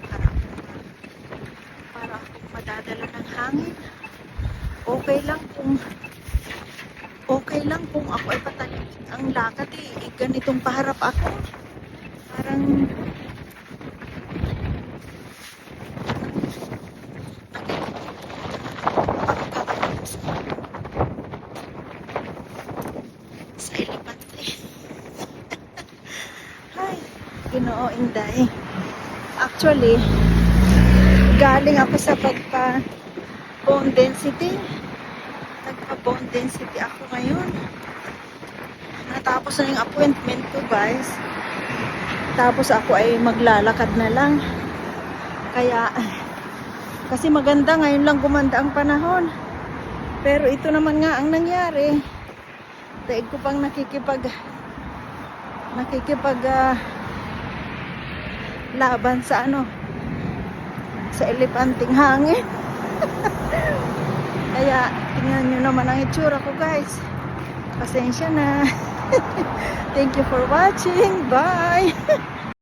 para, para akong madadala ng hangin. Okay lang kung ako ay patalikid ang lakad ganitong paharap ako. Parang sa elepante. Ay, Ginoo Inday. Actually, galing ako sa bone density. Nagpa-bone density ako ngayon. Natapos na yung appointment ko, guys. Tapos ako ay maglalakad na lang. Kaya, kasi maganda, ngayon lang gumanda ang panahon. Pero ito naman nga ang nangyari. Daig ko pang nakikipag laban sa sa elepanting hangin. Kaya tingnan nyo naman ang itsura ko, guys. Pasensya na. Thank you for watching. Bye.